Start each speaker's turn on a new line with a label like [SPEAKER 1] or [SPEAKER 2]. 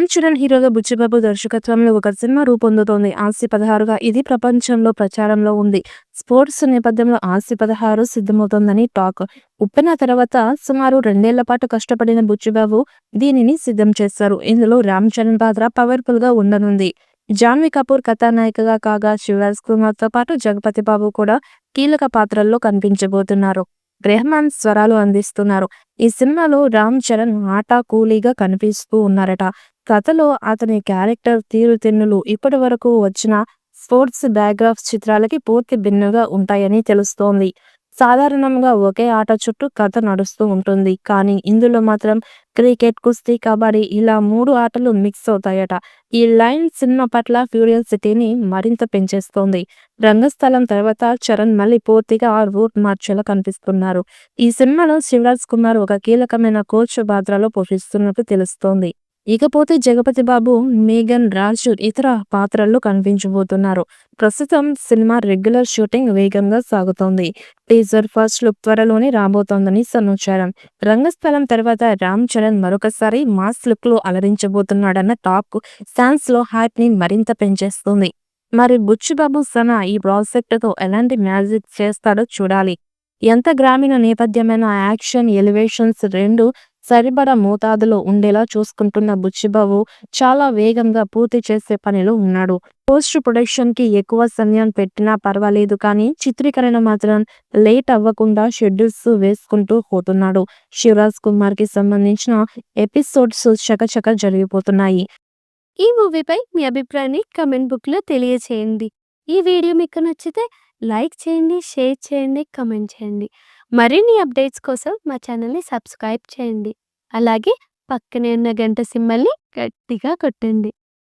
[SPEAKER 1] రామ్ చరణ్ హీరోగా బుచ్చిబాబు దర్శకత్వంలో ఒక సినిమా రూపొందుతోంది. ఆస్తి 16గా ఇది ప్రపంచంలో ప్రచారంలో ఉంది. స్పోర్ట్స్ నేపథ్యంలో ఆస్తి 16 సిద్ధమవుతోందని టాక్. ఉప్పెన తర్వాత సుమారు 2 ఏళ్ల పాటు కష్టపడిన బుచ్చిబాబు దీనిని సిద్ధం చేశారు. ఇందులో రామ్ చరణ్ పాత్ర పవర్ఫుల్ గా ఉండనుంది. జాన్వీ కపూర్ కథానాయికగా కాగా శివరాజ్ కుమార్ తో పాటు జగపతి బాబు కూడా కీలక పాత్రల్లో కనిపించబోతున్నారు. రెహమాన్ స్వరాలు అందిస్తున్నారు. ఈ సినిమాలో రామ్ చరణ్ ఆటా కూలీగా కనిపిస్తూ ఉన్నారట. కథలో అతని క్యారెక్టర్ తీరుతెన్నులు ఇప్పటి వరకు వచ్చిన స్పోర్ట్స్ బ్యాక్గ్రాఫ్స్ చిత్రాలకి పూర్తి భిన్నంగా ఉంటాయని తెలుస్తోంది. సాధారణంగా ఒకే ఆట చుట్టూ కథ నడుస్తూ ఉంటుంది. కానీ ఇందులో మాత్రం క్రికెట్, కుస్తీ, కబడ్డీ ఇలా 3 ఆటలు మిక్స్ అవుతాయట. ఈ లైన్ సినిమా పట్ల క్యూరియాసిటీని మరింత పెంచేస్తోంది. రంగస్థలం తర్వాత చరణ్ మళ్ళీ పూర్తిగా రూట్ మార్చేలా కనిపిస్తున్నారు. ఈ సినిమాలో శివరాజ్ కుమార్ ఒక కీలకమైన కోచ్ పాత్రలో పోషిస్తున్నట్టు తెలుస్తోంది. ఇకపోతే జగపతి బాబు, మేఘన్ రాజు ఇతర పాత్రల్లో కనిపించబోతున్నారు. ప్రస్తుతం సినిమా రెగ్యులర్ షూటింగ్ వేగంగా సాగుతోంది. టీజర్ ఫస్ట్ లుక్ త్వరలోనే రాబోతోందని సమాచారం. రంగస్థలం తర్వాత రామ్ చరణ్ మరొకసారి మాస్ లుక్ లో అలరించబోతున్నాడన్న టాక్ ఫ్యాన్స్ లో హైప్ ని మరింత పెంచేస్తుంది. మరి బుచ్చిబాబు సన ఈ ప్రాజెక్ట్ తో ఎలాంటి మ్యాజిక్ చేస్తాడో చూడాలి. ఎంత గ్రామీణ నేపథ్యమైన యాక్షన్ ఎలివేషన్స్ రెండు సరిపడా మోతాదులో ఉండేలా చూసుకుంటున్న బుచ్చిబాబు చాలా వేగంగా పూర్తి చేసే పనిలో ఉన్నాడు. పోస్ట్ ప్రొడక్షన్ కి ఎక్కువ సమయం పెట్టినా పర్వాలేదు, కానీ చిత్రీకరణ మాత్రం లేట్ అవ్వకుండా షెడ్యూల్స్ వేసుకుంటూ పోతున్నాడు. శివరాజ్ కుమార్ కి సంబంధించిన ఎపిసోడ్స్ చకచక జరిగిపోతున్నాయి.
[SPEAKER 2] ఈ మూవీపై మీ అభిప్రాయాన్ని కమెంట్ బుక్లో తెలియచేయండి. ఈ వీడియో మీకు నచ్చితే లైక్ చేయండి, షేర్ చేయండి, కమెంట్ చేయండి. మరిన్ని అప్డేట్స్ కోసం మా ఛానల్ని సబ్స్క్రైబ్ చేయండి. అలాగే పక్కనే ఉన్న గంట సింబల్ని గట్టిగా కొట్టండి.